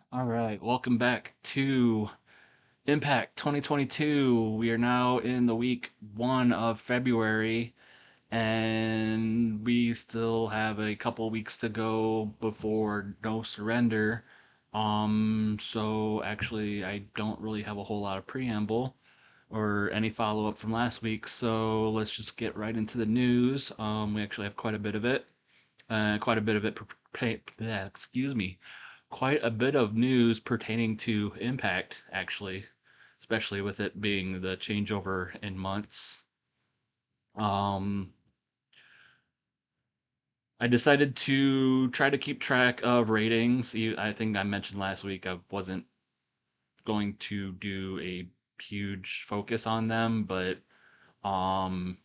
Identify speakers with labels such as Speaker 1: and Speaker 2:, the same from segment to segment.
Speaker 1: All right, welcome back to Impact 2022. We are now in the week 1 of February, and we still have a couple weeks to go before No Surrender. So actually, I don't really have a whole lot of preamble or any follow up from last week, so let's just get right into the news. We actually have quite a bit of it. Quite a bit of it, excuse me, quite a bit of news pertaining to Impact, actually, especially with it being the changeover in months. Um, I decided to try to keep track of ratings. I think I mentioned last week I wasn't going to do a huge focus on them, but um,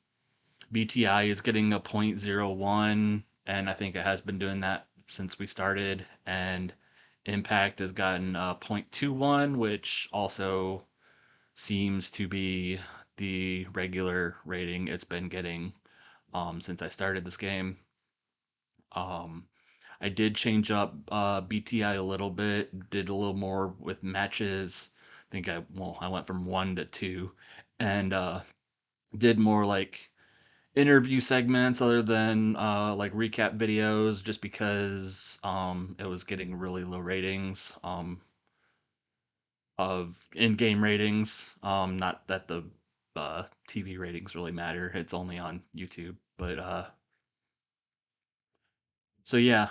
Speaker 1: BTI is getting a point zero 0.01, and I think it has been doing that since we started. And Impact has gotten a 0.21, which also seems to be the regular rating it's been getting since I started this game. Um, I did change up BTI a little bit, did a little more with matches. I went from 1 to 2, and did more like interview segments other than like recap videos just because it was getting really low ratings of in-game ratings. Not that the TV ratings really matter. It's only on YouTube. But so yeah,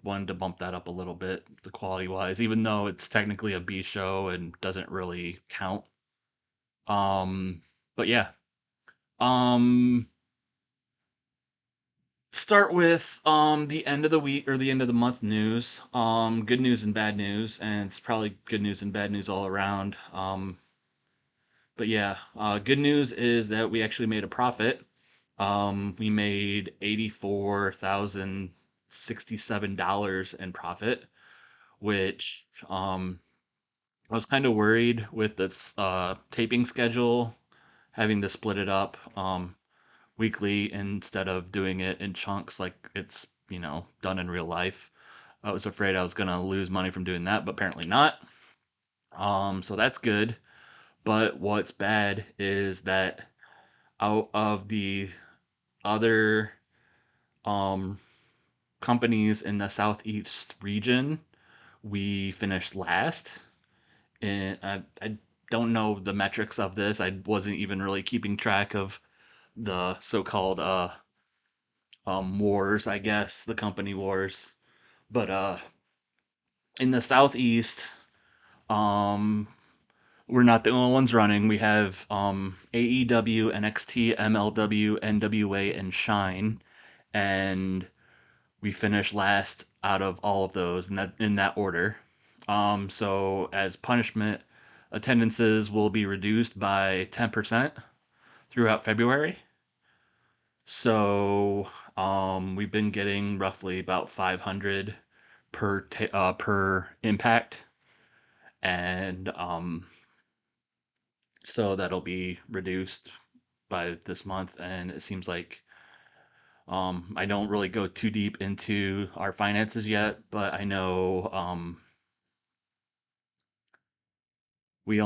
Speaker 1: wanted to bump that up a little bit, the quality wise, even though it's technically a B show and doesn't really count. Um, but yeah. Um, Start with the end of the week or the end of the month news. Good news and bad news, and it's probably good news and bad news all around. But yeah, good news is that we actually made a profit. We made $84,067 in profit, which I was kind of worried with this taping schedule, having to split it up weekly instead of doing it in chunks like it's done in real life. I was afraid I was gonna lose money from doing that, but apparently not. So that's good. But what's bad is that out of the other um, companies in the southeast region, we finished last. And I don't know the metrics of this. I wasn't even really keeping track of the so-called wars, I guess, the company wars. But in the southeast, um, we're not the only ones running. We have AEW, NXT, MLW, NWA, and Shine, and we finished last out of all of those in that order. So as punishment, attendances will be reduced by 10% throughout February. So we've been getting roughly about 500 per impact, and so that'll be reduced by this month. And it seems like I don't really go too deep into our finances yet, but I know we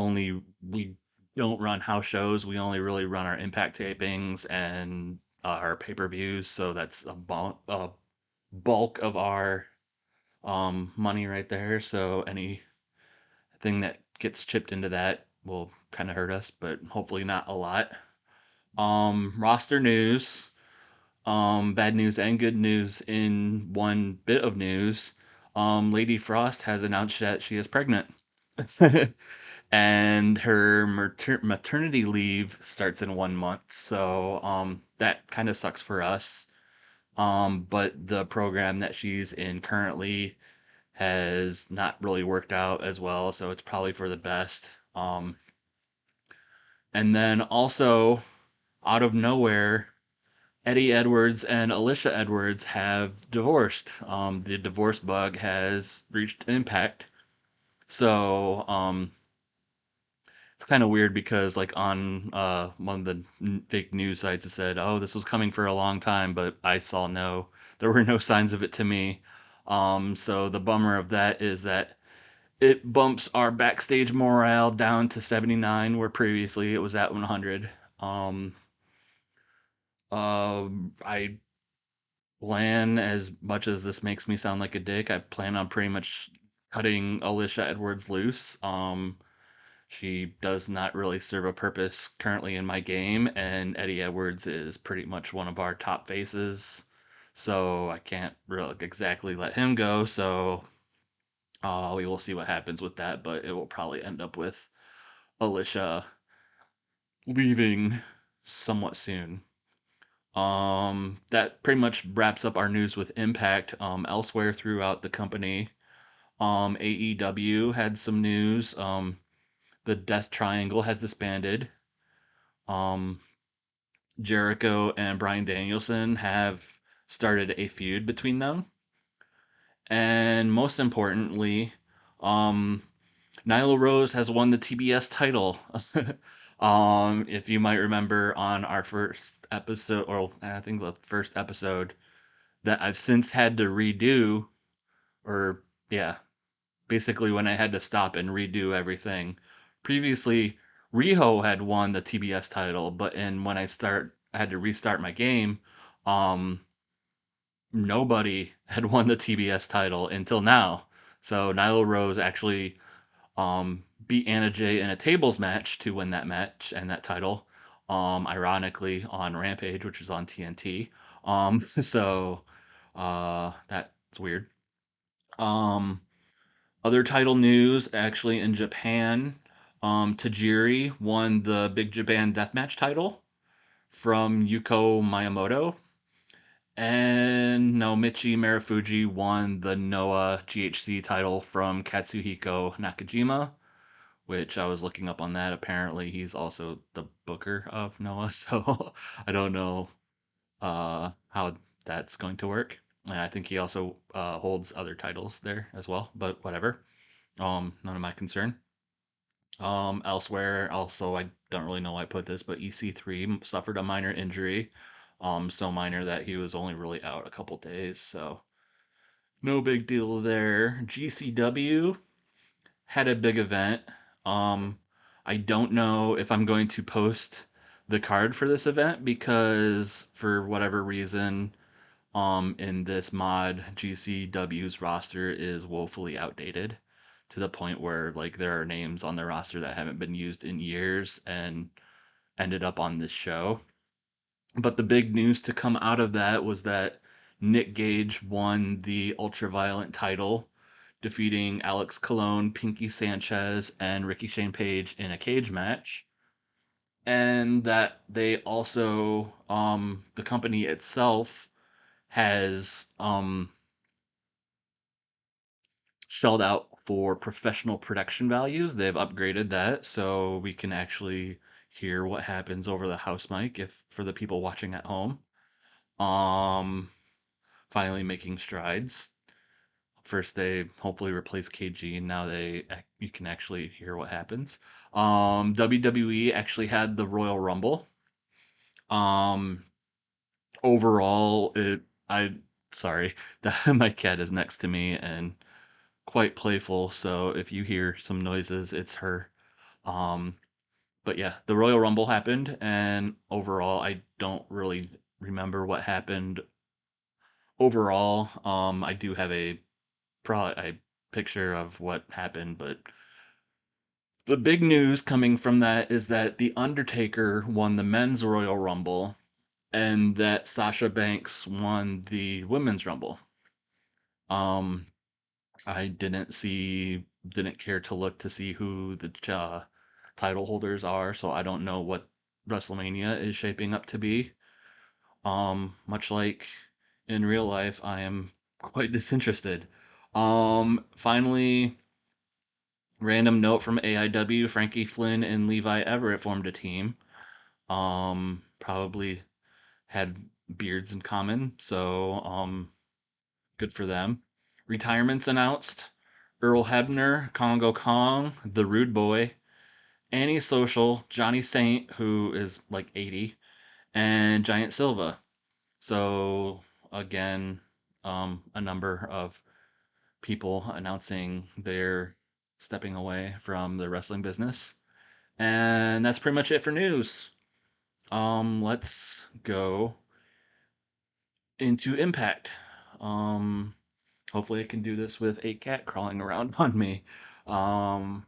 Speaker 1: don't run house shows. We only really run our impact tapings and our pay-per-views, so that's a bulk of our money right there. So anything that gets chipped into that will kind of hurt us, but hopefully not a lot. Roster news. Bad news and good news in one bit of news. Lady Frost has announced that she is pregnant. And her maternity leave starts in 1 month. So that kind of sucks for us. But the program that she's in currently has not really worked out as well, so it's probably for the best. And then also out of nowhere, Eddie Edwards and Alicia Edwards have divorced. The divorce bug has reached impact. So it's kind of weird because like on one of the fake news sites it said, "Oh, this was coming for a long time," but I saw there were no signs of it to me. So the bummer of that is that It bumps our backstage morale down to 79, where previously it was at 100. Um, I plan, as much as this makes me sound like a dick, I plan on pretty much cutting Alicia Edwards loose. She does not really serve a purpose currently in my game, and Eddie Edwards is pretty much one of our top faces. So I can't really exactly let him go. So we will see what happens with that, but it will probably end up with Alicia leaving somewhat soon. That pretty much wraps up our news with Impact. Elsewhere throughout the company, AEW had some news. The Death Triangle has disbanded. Um, Jericho and Bryan Danielson have started a feud between them. And most importantly, um, Nyla Rose has won the TBS title. If you might remember on our first episode, or I think the first episode, that I've since had to redo, or yeah, basically when I had to stop and redo everything. Previously, Riho had won the TBS title, but when I had to restart my game. Um, Nobody had won the TBS title until now. So Nyla Rose actually beat Anna Jay in a tables match to win that match and that title. Ironically on Rampage, which is on TNT. So that's weird. Um, Other title news actually in Japan. Tajiri won the Big Japan Deathmatch title from Yuko Miyamoto. And Naomichi Marufuji won the Noah GHC title from Katsuhiko Nakajima, which I was looking up on that. Apparently, he's also the booker of Noah, so I don't know how that's going to work. And I think he also holds other titles there as well, but whatever. None of my concern. Elsewhere, also, I don't really know why I put this, but EC3 suffered a minor injury. So minor that he was only really out a couple days, so no big deal there. GCW had a big event. Um, I don't know if I'm going to post the card for this event because for whatever reason, in this mod, GCW's roster is woefully outdated to the point where like there are names on the roster that haven't been used in years and ended up on this show. But the big news to come out of that was that Nick Gage won the Ultraviolent title, defeating Alex Colon, Pinky Sanchez, and Ricky Shane Page in a cage match. And that they also, the company itself has shelled out for professional production values. They've upgraded that so we can actually hear what happens over the house mic if for the people watching at home. Um, Finally making strides. First they hopefully replaced KG, and now you can actually hear what happens. WWE actually had the Royal Rumble. Um, Overall, it I sorry that my cat is next to me and quite playful, so if you hear some noises, it's her. Um, but yeah, the Royal Rumble happened, and overall, I don't really remember what happened overall. I do have probably a picture of what happened, but the big news coming from that is that The Undertaker won the men's Royal Rumble and that Sasha Banks won the women's Rumble. Um, I didn't care to look to see who the title holders are, so I don't know what WrestleMania is shaping up to be. Much like in real life, I am quite disinterested. Finally, random note from AIW, Frankie Flynn and Levi Everett formed a team. Probably had beards in common, so good for them. Retirements announced. Earl Hebner, Congo Kong, The Rude Boy, Annie Social, Johnny Saint, who is like 80, and Giant Silva. So again, a number of people announcing their stepping away from the wrestling business. And that's pretty much it for news. Let's go into Impact. Um, Hopefully I can do this with a cat crawling around on me. Um,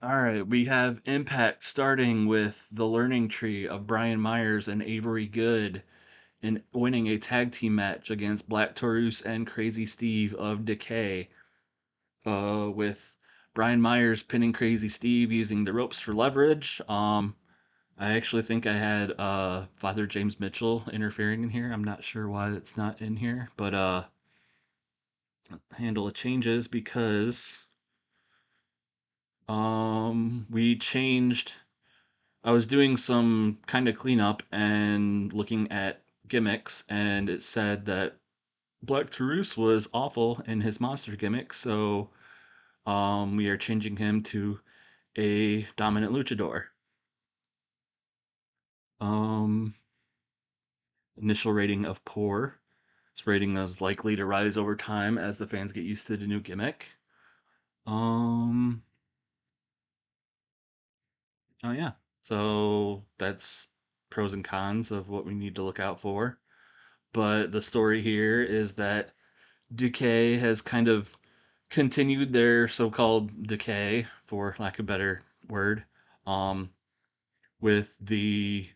Speaker 1: all right, we have Impact starting with the learning tree of Brian Myers and Avery Good in winning a tag team match against Black Taurus and Crazy Steve of Decay. With Brian Myers pinning Crazy Steve using the ropes for leverage. I actually think I had Father James Mitchell interfering in here. I'm not sure why it's not in here, but handle of changes because we changed. I was doing some kind of cleanup and looking at gimmicks, and it said that Black Taurus was awful in his monster gimmick, so we are changing him to a dominant luchador. Um, Initial rating of poor. This rating is likely to rise over time as the fans get used to the new gimmick. Um, oh yeah. So that's pros and cons of what we need to look out for. But the story here is that Decay has kind of continued their so-called decay, for lack of a better word, um, with the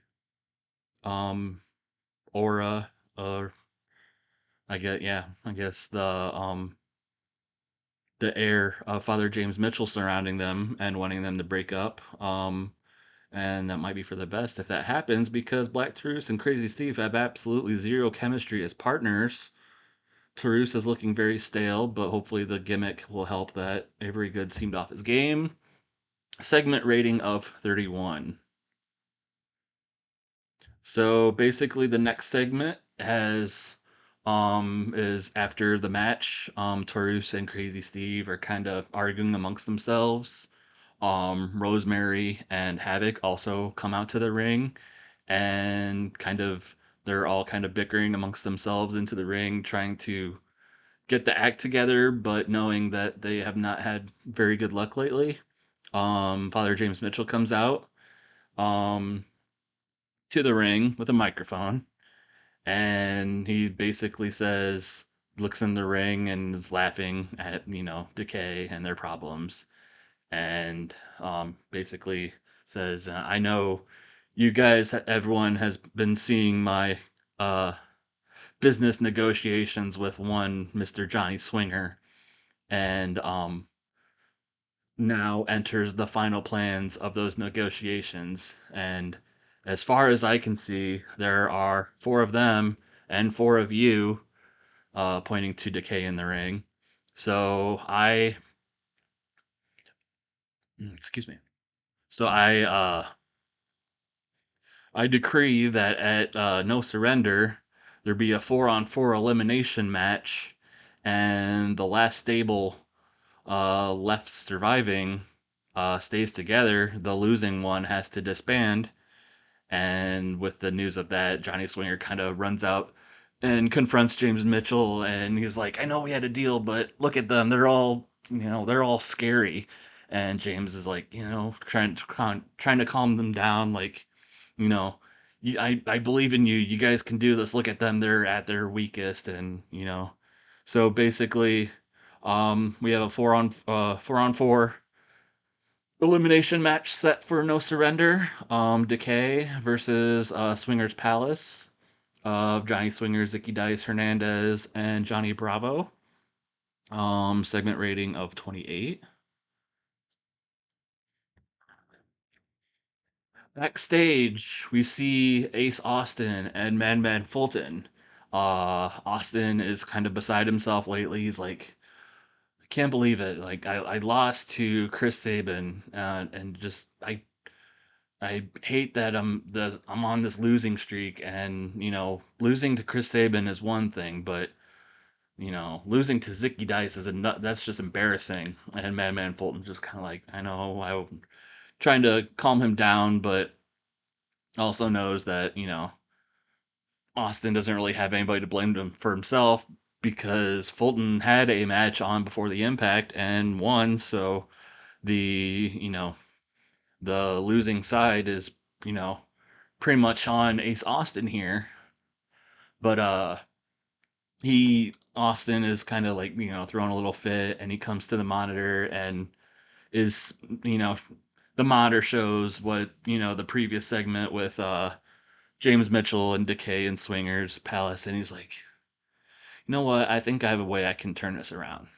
Speaker 1: um aura, or I guess the air of Father James Mitchell surrounding them and wanting them to break up. And that might be for the best if that happens because Black Truce and Crazy Steve have absolutely zero chemistry as partners. Tarus is looking very stale, but hopefully the gimmick will help that. Avery Good seemed off his game. Segment rating of 31. So basically, the next segment has is after the match. Tarus and Crazy Steve are kind of arguing amongst themselves. Rosemary and Havoc also come out to the ring, and they're all kind of bickering amongst themselves into the ring, trying to get the act together, but knowing that they have not had very good luck lately. Father James Mitchell comes out um, to the ring with a microphone, and he basically says, looks in the ring and is laughing at Decay and their problems, and basically says, "I know you guys, everyone has been seeing my uh, business negotiations with one Mr. Johnny Swinger, and now enters the final plans of those negotiations. And as far as I can see, there are four of them and four of you, pointing to Decay in the ring. So excuse me. So I decree that at No Surrender, there be a 4-on-4 elimination match, and the last stable left surviving stays together. The losing one has to disband. And with the news of that, Johnny Swinger kind of runs out and confronts James Mitchell, and he's like, "I know we had a deal, but look at them. They're all scary." And James is like, trying to calm them down, like, you know, I believe in you. You guys can do this. Look at them. They're at their weakest, and so basically, we have a 4-on-4 elimination match set for No Surrender. Decay versus Swingers Palace of Johnny Swinger, Zicky Dice Hernandez, and Johnny Bravo. Segment rating of 28. Backstage, we see Ace Austin and Madman Fulton. Austin is kind of beside himself lately. He's like, I can't believe it. Like I lost to Chris Sabin, and just I hate that I'm on this losing streak, and losing to Chris Sabin is one thing, but losing to Zicky Dice is that's just embarrassing. And Madman Fulton's just kind of like, I know, I'm trying to calm him down, but also knows that Austin doesn't really have anybody to blame him for himself. because Fulton had a match on before the Impact and won, so the the losing side is you know pretty much on Ace Austin here, but he Austin is kind of like throwing a little fit, and he comes to the monitor and is you know the monitor shows what the previous segment with James Mitchell and Decay and Swingers Palace, and he's like, you know what, I think I have a way I can turn this around.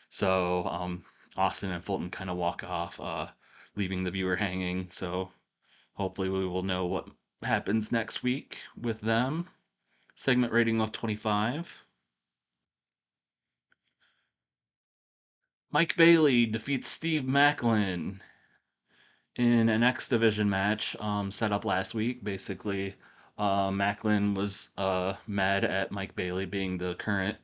Speaker 1: So Austin and Fulton kind of walk off, leaving the viewer hanging. So hopefully we will know what happens next week with them. Segment rating of 25. Mike Bailey defeats Steve Macklin in an X Division match set up last week. Basically, Macklin was mad at Mike Bailey being the current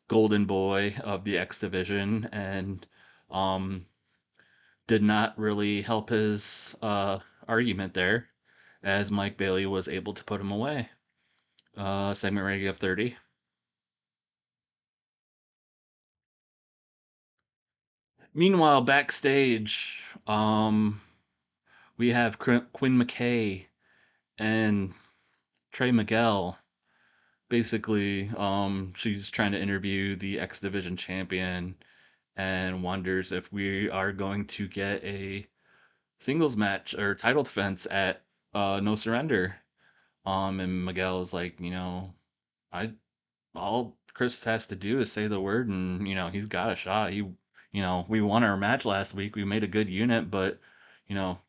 Speaker 1: golden boy of the X Division and um, did not really help his argument there, as Mike Bailey was able to put him away. Segment rating of 30. Meanwhile, backstage, we have Quinn McKay and Trey Miguel. Basically, she's trying to interview the X Division champion and wonders if we are going to get a singles match or title defense at No Surrender. And Miguel is like, I all Chris has to do is say the word, and he's got a shot. We won our match last week. We made a good unit, but you know,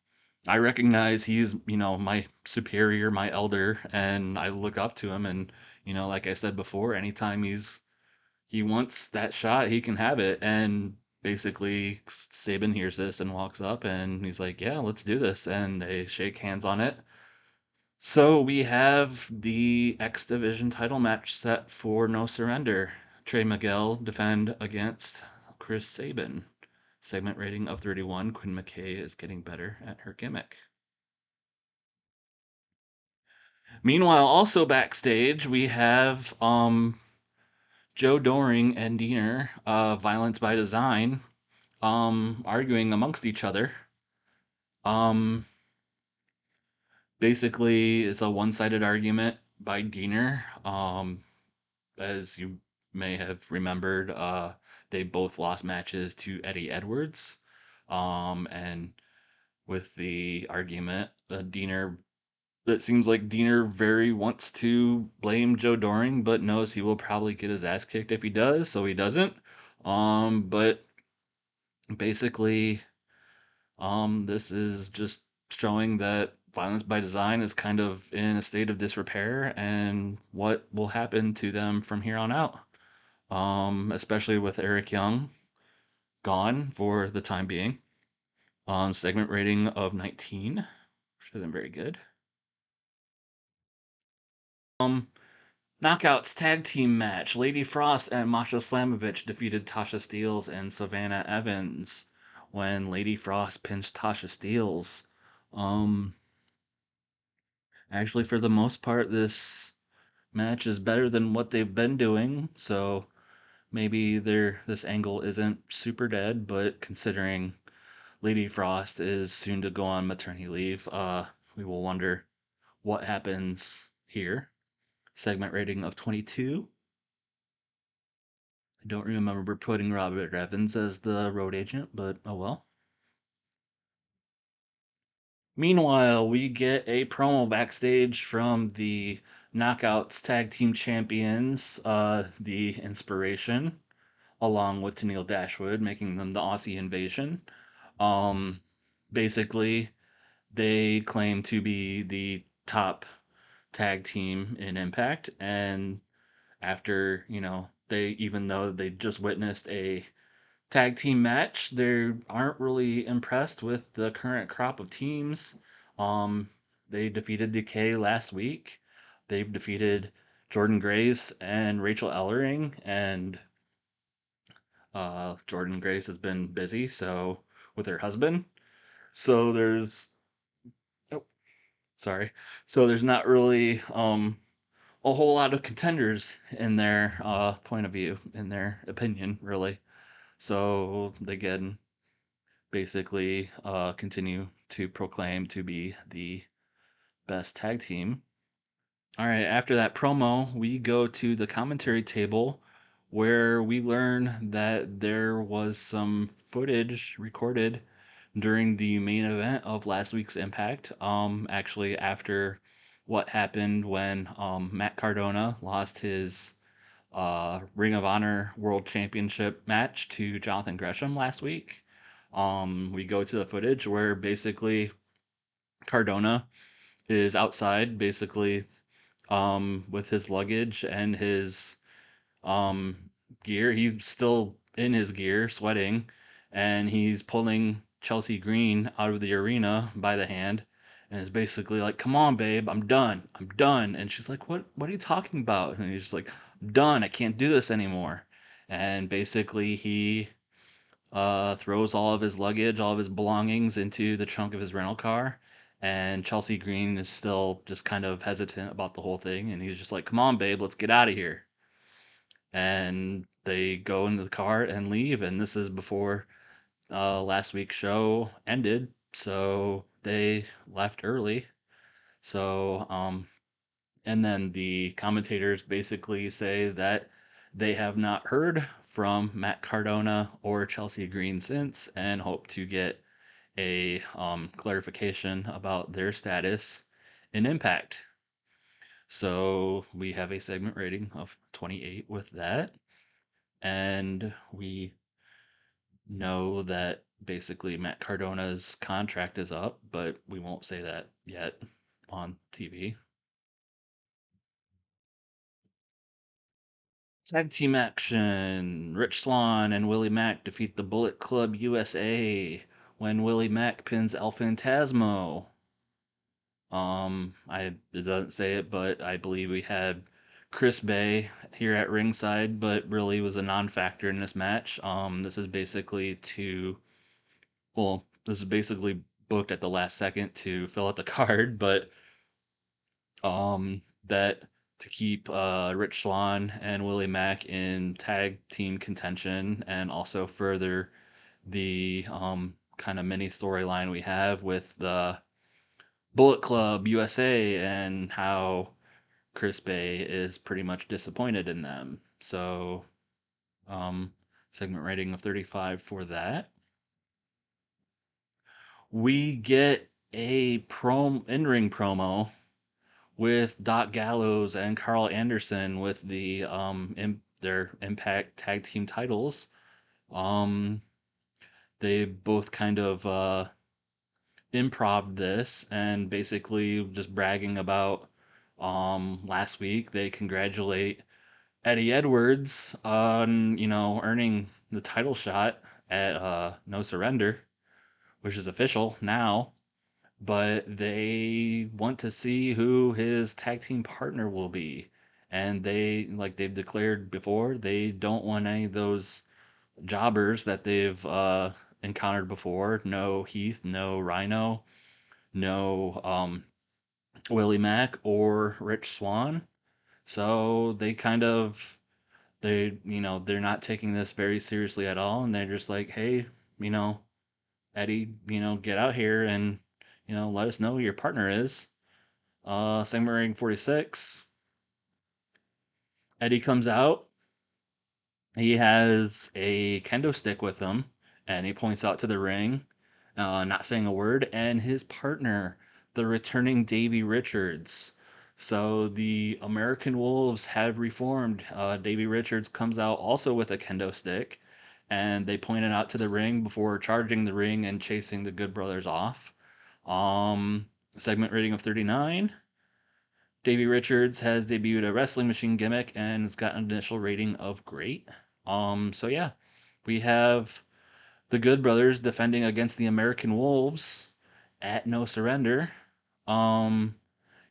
Speaker 1: I recognize he's my superior, my elder, and I look up to him. And like I said before, anytime he wants that shot, he can have it. And basically, Saban hears this and walks up, and he's like, "Yeah, let's do this." And they shake hands on it. So we have the X Division title match set for No Surrender. Trey Miguel defend against Chris Sabin. Segment rating of 31. Quinn McKay is getting better at her gimmick. Meanwhile, also backstage, we have Joe Doring and Diener, Violence by Design, arguing amongst each other. Um, Basically, it's a one-sided argument by Diener. As you may have remembered, they both lost matches to Eddie Edwards. And with the argument, Diener, it seems like Diener very wants to blame Joe Doring, but knows he will probably get his ass kicked if he does, so he doesn't. But basically, this is just showing that violence by design is kind of in a state of disrepair and what will happen to them from here on out. Especially with Eric Young gone for the time being. Segment rating of 19, which isn't very good. Um, Knockouts tag team match. Lady Frost and Masha Slamovich defeated Tasha Steeles and Savannah Evans when Lady Frost pinched Tasha Steeles. Um, Actually, for the most part, this match is better than what they've been doing, so maybe this angle isn't super dead, but considering Lady Frost is soon to go on maternity leave, we will wonder what happens here. Segment rating of 22. I don't remember putting Robert Evans as the road agent, but oh well. Meanwhile, we get a promo backstage from the Knockouts Tag Team Champions, the Inspiration, along with Tennille Dashwood, making them the Aussie Invasion. Um, Basically, they claim to be the top tag team in Impact, and after they even though they just witnessed a tag team match, they aren't really impressed with the current crop of teams. Um, they defeated Decay last week. They've defeated Jordan Grace and Rachel Ellering, and Jordan Grace has been busy so with her husband. So there's oh, sorry. So there's not really a whole lot of contenders in their point of view, in their opinion, really. So they can basically continue to proclaim to be the best tag team. All right, after that promo, we go to the commentary table where we learn that there was some footage recorded during the main event of last week's Impact. Actually, after what happened when Matt Cardona lost his Ring of Honor World Championship match to Jonathan Gresham last week. We go to the footage where basically Cardona is outside, basically with his luggage and his um, gear. He's still in his gear, sweating, and he's pulling Chelsea Green out of the arena by the hand, and is basically like, "Come on, babe, I'm done, I'm done." And she's like, What are you talking about?" And he's just like, "I'm done. I can't do this anymore." And basically, he throws all of his luggage, all of his belongings into the trunk of his rental car. And Chelsea Green is still just kind of hesitant about the whole thing. And he's just like, "Come on, babe, let's get out of here." And they go into the car and leave. And this is before last week's show ended. So they left early. So, and then the commentators basically say that they have not heard from Matt Cardona or Chelsea Green since and hope to get a clarification about their status in Impact. So we have a segment rating of 28 with that. And we know that basically Matt Cardona's contract is up, but we won't say that yet on TV. Tag team action. Rich Swann and Willie Mack defeat the Bullet Club USA when Willie Mack pins El Phantasmo. It doesn't say it, but I believe we had Chris Bay here at ringside, but really was a non-factor in this match. This is basically booked at the last second to fill out the card, but that to keep Rich Swann and Willie Mack in tag team contention and also further the kind of mini storyline we have with the Bullet Club USA and how Chris Bay is pretty much disappointed in them. So, um, segment rating of 35 for that. We get a in-ring promo with Doc Gallows and Carl Anderson with their Impact Tag Team titles. Um, they both kind of improv this and basically just bragging about last week. They congratulate Eddie Edwards on earning the title shot at No Surrender, which is official now. But they want to see who his tag team partner will be. And like they've declared before, they don't want any of those jobbers that they've encountered before. No Heath, no Rhino, no Willie Mack or Rich Swann. So they're not taking this very seriously at all, and they're just like, "Hey, you know, Eddie, get out here and let us know who your partner is." Segment rating 46. Eddie comes out. He has a kendo stick with him, and he points out to the ring, not saying a word, and his partner, the returning Davey Richards. So the American Wolves have reformed. Davey Richards comes out also with a kendo stick, and they point it out to the ring before charging the ring and chasing the Good Brothers off. Segment rating of 39. Davey Richards has debuted a wrestling machine gimmick and has got an initial rating of great. So yeah, we have the Good Brothers defending against the American Wolves at No Surrender. Um,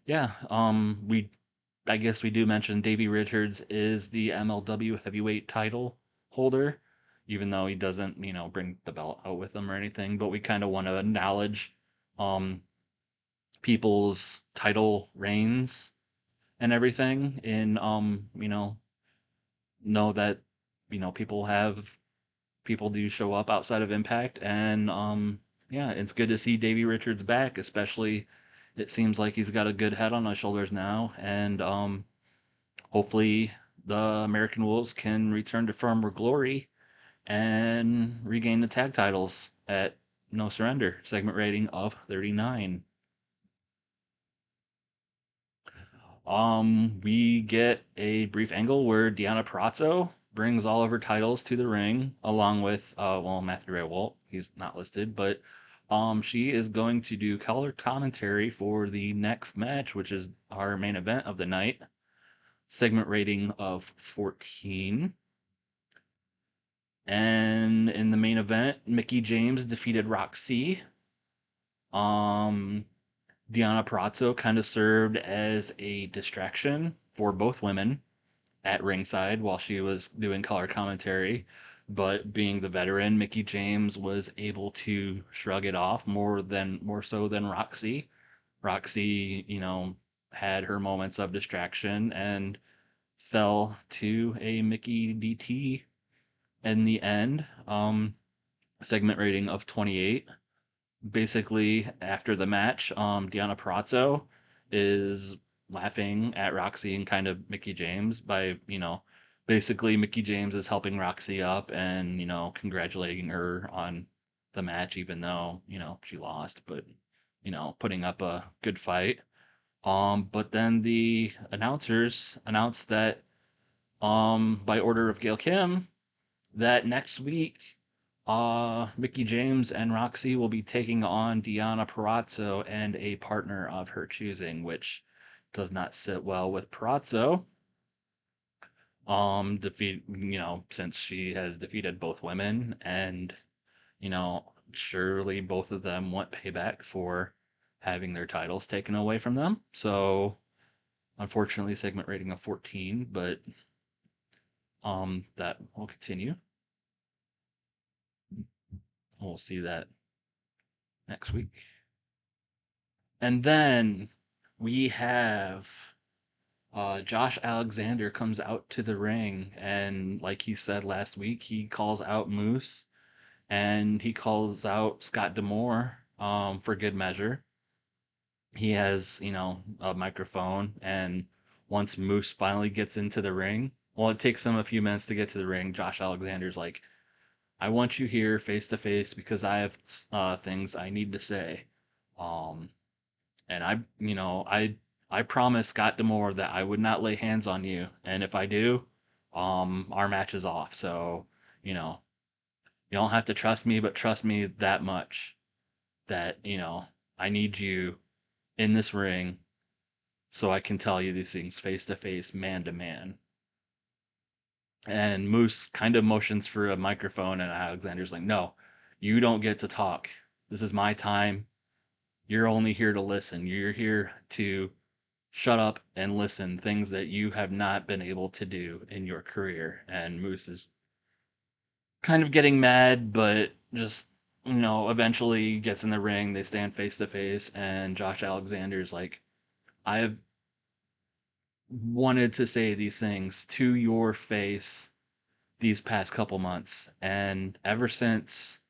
Speaker 1: yeah, I guess we do mention Davey Richards is the MLW heavyweight title holder, even though he doesn't, bring the belt out with him or anything. But we kind of want to acknowledge um people's title reigns and everything. And know that people do show up outside of Impact, and yeah, it's good to see Davey Richards back. Especially, it seems like he's got a good head on his shoulders now, and hopefully the American Wolves can return to firmer glory and regain the tag titles at No Surrender, segment rating of 39. We get a brief angle where Deanna Prazo brings all of her titles to the ring, along with Matthew Ray Walt. He's not listed, but she is going to do color commentary for the next match, which is our main event of the night. Segment rating of 14. And in the main event, Mickey James defeated Roxy. Um, Deanna Prazo kind of served as a distraction for both women at ringside while she was doing color commentary. But being the veteran, Mickey James was able to shrug it off more so than Roxy. Roxy, had her moments of distraction and fell to a Mickey DT in the end. Segment rating of 28. Basically, after the match, Deanna Prazo is laughing at Roxy and kind of Mickey James by, basically Mickey James is helping Roxy up and, congratulating her on the match, even though, she lost, but, putting up a good fight. But then the announcers announced that, by order of Gail Kim, that next week, Mickey James and Roxy will be taking on Deanna Parazzo and a partner of her choosing, which does not sit well with Parazzo. Since she has defeated both women, and surely both of them want payback for having their titles taken away from them. So, unfortunately, segment rating of 14, but that will continue. We'll see that next week. And then we have Josh Alexander comes out to the ring, and like he said last week, he calls out Moose and he calls out Scott D'Amore for good measure. He has, a microphone, and once Moose finally gets into the ring, well, it takes him a few minutes to get to the ring. Josh Alexander's like, I want you here face to face because I have things I need to say. Um, And I promised Scott Demore that I would not lay hands on you, and if I do, our match is off. So, you know, you don't have to trust me, but trust me that much that, I need you in this ring so I can tell you these things face to face, man to man. And Moose kind of motions for a microphone, and Alexander's like, no, you don't get to talk. This is my time. You're only here to listen. You're here to shut up and listen, things that you have not been able to do in your career. And Moose is kind of getting mad, but just, eventually gets in the ring. They stand face to face, and Josh Alexander's like, I've wanted to say these things to your face these past couple months. And ever since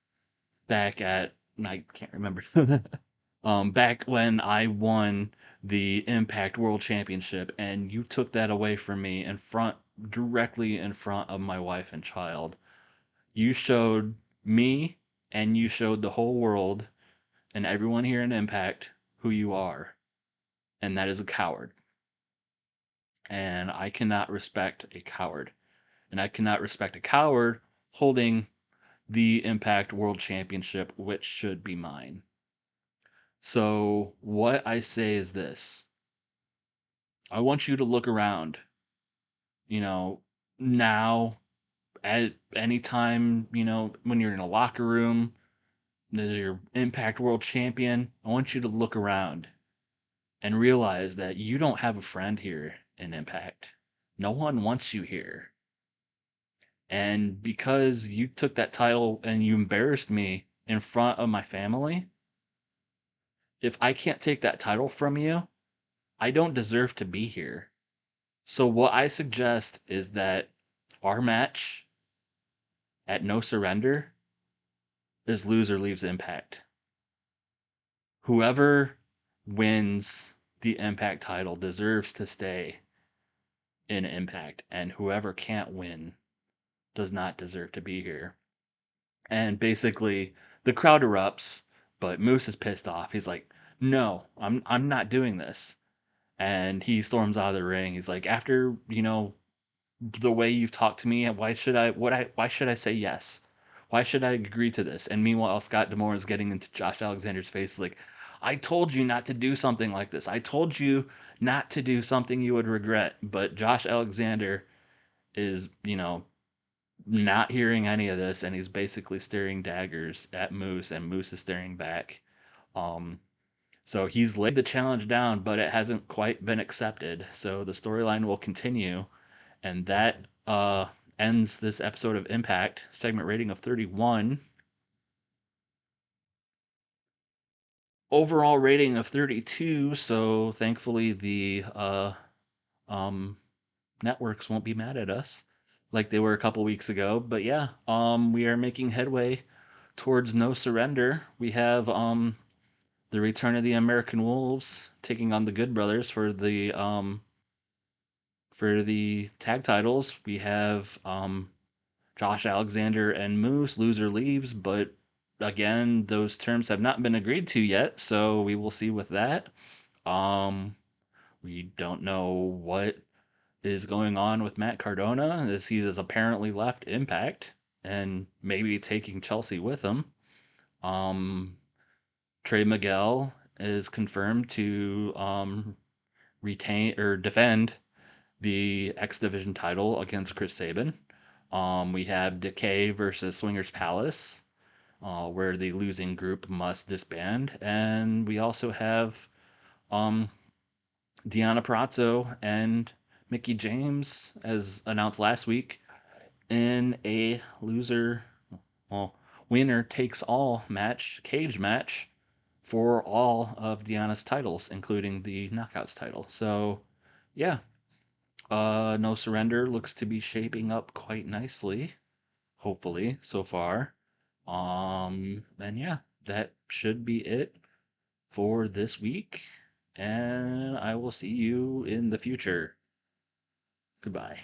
Speaker 1: back at, I can't remember, back when I won the Impact World Championship, and you took that away from me directly in front of my wife and child. You showed me and you showed the whole world and everyone here in Impact who you are, and that is a coward. And I cannot respect a coward. And I cannot respect a coward holding the Impact World Championship, which should be mine. So, what I say is this: I want you to look around, you know, now, at any time, when you're in a locker room, as your Impact World Champion. I want you to look around and realize that you don't have a friend here in Impact. No one wants you here. And because you took that title and you embarrassed me in front of my family, if I can't take that title from you, I don't deserve to be here. So what I suggest is that our match at No Surrender is loser leaves Impact. Whoever wins the Impact title deserves to stay in Impact, and whoever can't win does not deserve to be here. And basically, the crowd erupts, but Moose is pissed off. He's like, "No, I'm not doing this." And he storms out of the ring. He's like, "After the way you've talked to me, why should I say yes? Why should I agree to this?" And meanwhile, Scott D'Amore is getting into Josh Alexander's face like, "I told you not to do something like this. I told you not to do something you would regret." But Josh Alexander is, not hearing any of this, and he's basically staring daggers at Moose, and Moose is staring back. Um, so he's laid the challenge down, but it hasn't quite been accepted. So the storyline will continue, and that ends this episode of Impact. Segment rating of 31. Overall rating of 32. So thankfully the um, networks won't be mad at us like they were a couple weeks ago. But yeah, we are making headway towards No Surrender. We have the return of the American Wolves taking on the Good Brothers for the tag titles. We have Josh Alexander and Moose. Loser leaves, but again, those terms have not been agreed to yet, so we will see with that. Um, we don't know what is going on with Matt Cardona, as he has apparently left Impact and maybe taking Chelsea with him. Um, Trey Miguel is confirmed to retain or defend the X Division title against Chris Sabin. We have Decay versus Swingers Palace, where the losing group must disband. And we also have um, Deanna Prazo and Mickey James, as announced last week, in a well, winner takes all cage match for all of Deanna's titles, including the Knockouts title. So, yeah, No Surrender looks to be shaping up quite nicely, hopefully, so far. And yeah, that should be it for this week. And I will see you in the future. Goodbye.